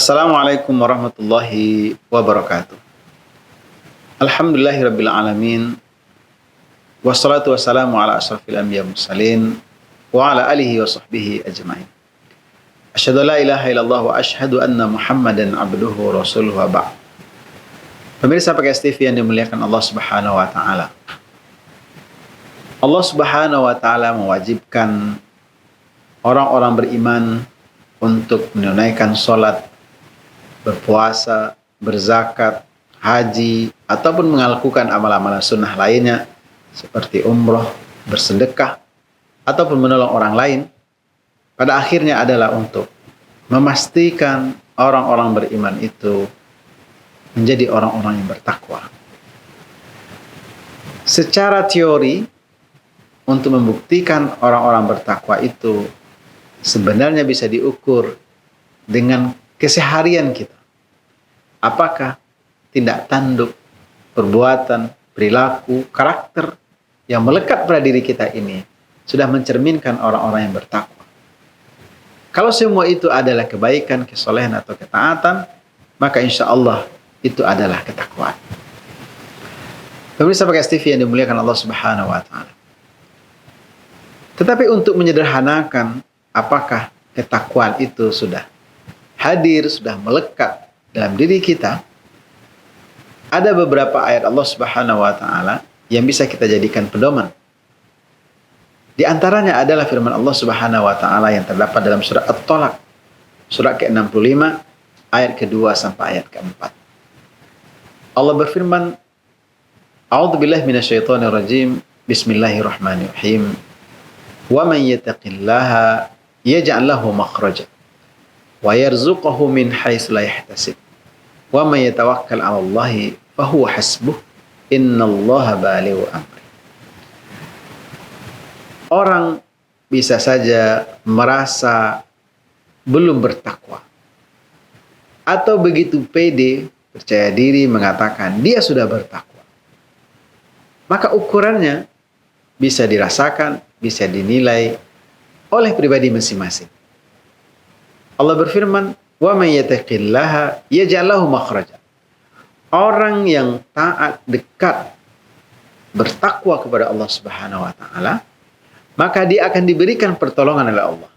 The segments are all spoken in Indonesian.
Assalamualaikum warahmatullahi wabarakatuh. Alhamdulillahirabbil alamin. Wassalatu wassalamu ala asyrafil anbiya mursalin wa ala alihi wa sahbihi ajmain. Asyhadu an la ilaha illallah wa asyhadu anna Muhammadan abduhu wa rasuluhu wa ba'd. Pemirsa PKS TV yang dimuliakan Allah Subhanahu wa taala. Allah Subhanahu wa taala mewajibkan orang-orang beriman untuk menunaikan salat, berpuasa, berzakat, haji, ataupun melakukan amal-amal sunnah lainnya seperti umroh, bersedekah, ataupun menolong orang lain. Pada akhirnya adalah untuk memastikan orang-orang beriman itu menjadi orang-orang yang bertakwa. Secara teori, untuk membuktikan orang-orang bertakwa itu sebenarnya bisa diukur dengan keseharian kita. Apakah tindak tanduk, perbuatan, perilaku, karakter yang melekat pada diri kita ini sudah mencerminkan orang-orang yang bertakwa. Kalau semua itu adalah kebaikan, kesolehan atau ketaatan, maka insya Allah itu adalah ketakwaan. Pemirsa PKS TV yang dimuliakan Allah Subhanahu wa taala. Tetapi untuk menyederhanakan apakah ketakwaan itu sudah hadir, sudah melekat dalam diri kita, ada beberapa ayat Allah Subhanahu wa taala yang bisa kita jadikan pedoman. Di antaranya adalah firman Allah Subhanahu wa taala yang terdapat dalam surah At-Tolak, surah ke-65, ayat kedua sampai ayat ke-4. Allah berfirman, A'udzubillahi minasyaitonirrajim, Bismillahirrahmanirrahim. Wa man yattaqillaha yaj'al lahu makhraja wa yarzuqhu min haitsu la yahtasib wa may yatawakkal 'ala Allahi fa huwa hasbuh innallaha balighu amri. Orang bisa saja merasa belum bertakwa atau begitu pede, percaya diri mengatakan dia sudah bertakwa. Maka ukurannya bisa dirasakan, bisa dinilai oleh pribadi masing-masing. Allah berfirman, "Wa may yattaqillaha yaj'al lahu makhraja." Orang yang taat, dekat, bertakwa kepada Allah Subhanahu wa taala, maka dia akan diberikan pertolongan oleh Allah.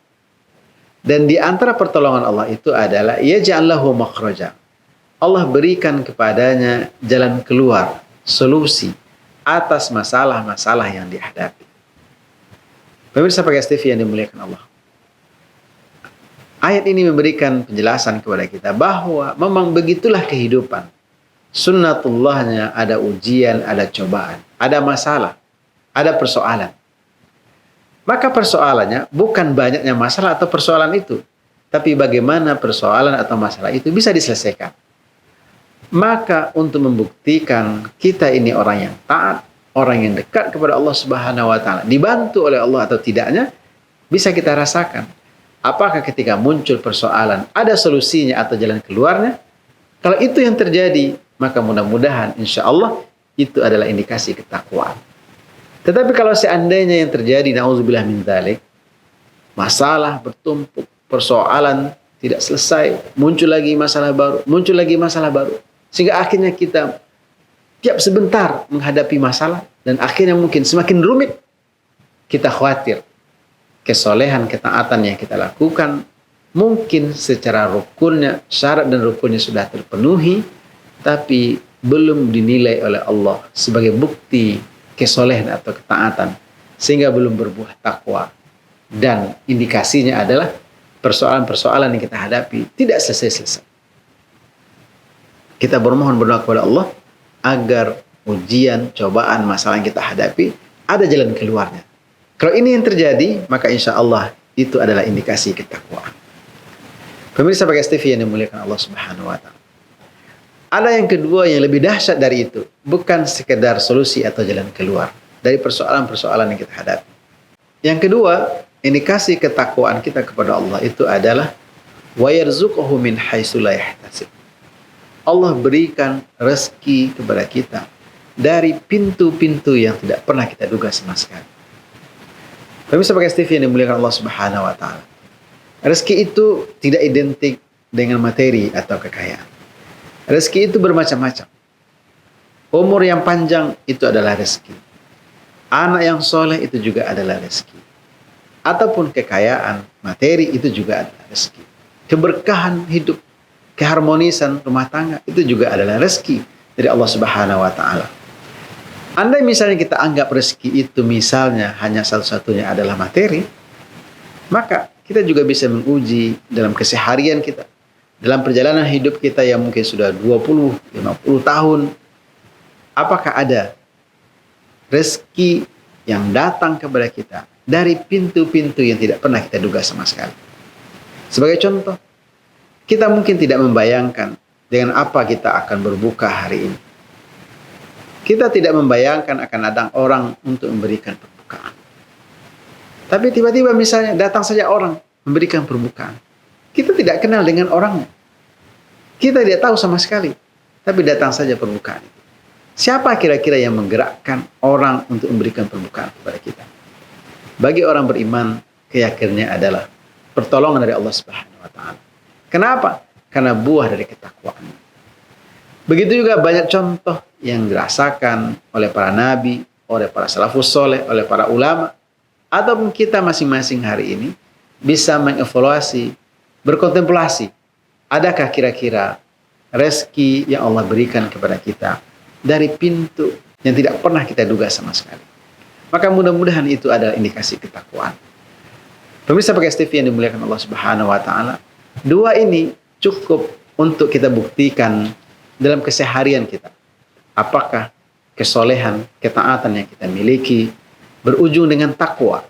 Dan di antara pertolongan Allah itu adalah yaj'al lahu makhraja. Allah berikan kepadanya jalan keluar, solusi atas masalah-masalah yang dihadapi. Pemirsa PKS TV yang dimuliakan Allah. Ayat ini memberikan penjelasan kepada kita bahwa memang begitulah kehidupan. Sunnatullahnya ada ujian, ada cobaan, ada masalah, ada persoalan. Maka persoalannya bukan banyaknya masalah atau persoalan itu, tapi bagaimana persoalan atau masalah itu bisa diselesaikan. Maka untuk membuktikan kita ini orang yang taat, orang yang dekat kepada Allah Subhanahu wa taala, dibantu oleh Allah atau tidaknya, bisa kita rasakan. Apakah ketika muncul persoalan ada solusinya atau jalan keluarnya? Kalau itu yang terjadi, maka mudah-mudahan insya Allah itu adalah indikasi ketakwaan. Tetapi kalau seandainya yang terjadi, na'udzubillah min dzalik, masalah bertumpuk, persoalan tidak selesai, muncul lagi masalah baru, sehingga akhirnya kita tiap sebentar menghadapi masalah dan akhirnya mungkin semakin rumit. Kita khawatir kesolehan, ketaatan yang kita lakukan mungkin secara rukunnya, syarat dan rukunnya sudah terpenuhi, tapi belum dinilai oleh Allah sebagai bukti kesolehan atau ketaatan, sehingga belum berbuah takwa. Dan indikasinya adalah persoalan-persoalan yang kita hadapi tidak selesai-selesai. Kita bermohon berdoa kepada Allah agar ujian, cobaan, masalah yang kita hadapi ada jalan keluarnya. Kalau ini yang terjadi, maka insya Allah itu adalah indikasi ketakwaan. Pemirsa PKS TV yang dimuliakan Allah Subhanahu wa taala. Ada yang kedua yang lebih dahsyat dari itu, bukan sekedar solusi atau jalan keluar dari persoalan-persoalan yang kita hadapi. Yang kedua, indikasi ketakwaan kita kepada Allah itu adalah wa yarzuqhu min haitsu la yahtasib. Allah berikan rezeki kepada kita dari pintu-pintu yang tidak pernah kita duga sama sekali. Pemirsa PKS TV yang dimuliakan Allah Subhanahu wa taala. Rezeki itu tidak identik dengan materi atau kekayaan. Rezeki itu bermacam-macam. Umur yang panjang itu adalah rezeki. Anak yang soleh itu juga adalah rezeki. Ataupun kekayaan, materi itu juga adalah rezeki. Keberkahan hidup, keharmonisan rumah tangga itu juga adalah rezeki dari Allah Subhanahu wa taala. Andai misalnya kita anggap rezeki itu misalnya hanya satu-satunya adalah materi, maka kita juga bisa menguji dalam keseharian kita, dalam perjalanan hidup kita yang mungkin sudah 20, 50 tahun, apakah ada rezeki yang datang kepada kita dari pintu-pintu yang tidak pernah kita duga sama sekali. Sebagai contoh, kita mungkin tidak membayangkan dengan apa kita akan berbuka hari ini. Kita tidak membayangkan akan datang orang untuk memberikan perbukaan. Tapi tiba-tiba misalnya datang saja orang memberikan perbukaan. Kita tidak kenal dengan orangnya. Kita tidak tahu sama sekali. Tapi datang saja perbukaan itu. Siapa kira-kira yang menggerakkan orang untuk memberikan perbukaan kepada kita? Bagi orang beriman, keyakinannya adalah pertolongan dari Allah Subhanahu wa taala. Kenapa? Karena buah dari ketakwaan. Begitu juga banyak contoh yang dirasakan oleh para nabi, oleh para salafus soleh, oleh para ulama, ataupun kita masing-masing hari ini bisa mengevaluasi, berkontemplasi, adakah kira-kira rezeki yang Allah berikan kepada kita dari pintu yang tidak pernah kita duga sama sekali. Maka mudah-mudahan itu adalah indikasi ketakwaan. Pemirsa Podcast TV yang dimuliakan Allah Subhanahu wa taala, dua ini cukup untuk kita buktikan dalam keseharian kita. Apakah kesolehan, ketaatan yang kita miliki berujung dengan takwa?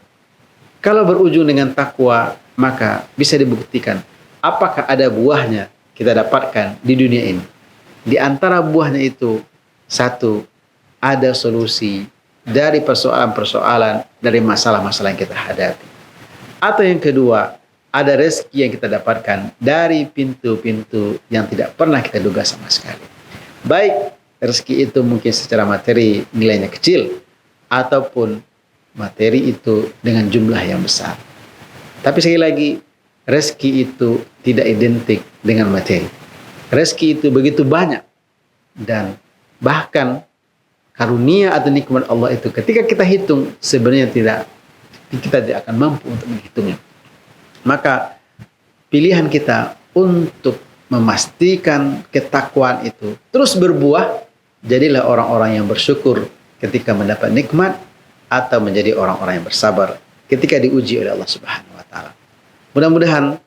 Kalau berujung dengan takwa, maka bisa dibuktikan apakah ada buahnya kita dapatkan di dunia ini. Di antara buahnya itu, satu, ada solusi dari persoalan-persoalan, dari masalah-masalah yang kita hadapi. Atau yang kedua, ada rezeki yang kita dapatkan dari pintu-pintu yang tidak pernah kita duga sama sekali. Baik rezeki itu mungkin secara materi nilainya kecil, ataupun materi itu dengan jumlah yang besar. Tapi sekali lagi, rezeki itu tidak identik dengan materi. Rezeki itu begitu banyak, dan bahkan karunia atau nikmat Allah itu ketika kita hitung sebenarnya kita tidak akan mampu untuk menghitungnya. Maka pilihan kita untuk memastikan ketakwaan itu terus berbuah, jadilah orang-orang yang bersyukur ketika mendapat nikmat, atau menjadi orang-orang yang bersabar ketika diuji oleh Allah Subhanahu wa taala. Mudah-mudahan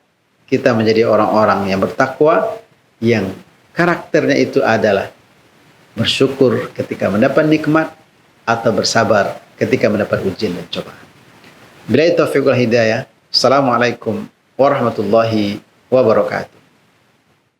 kita menjadi orang-orang yang bertakwa, yang karakternya itu adalah bersyukur ketika mendapat nikmat, atau bersabar ketika mendapat ujian dan cobaan. Billahi taufiq wal hidayah. Assalamualaikum warahmatullahi wabarakatuh.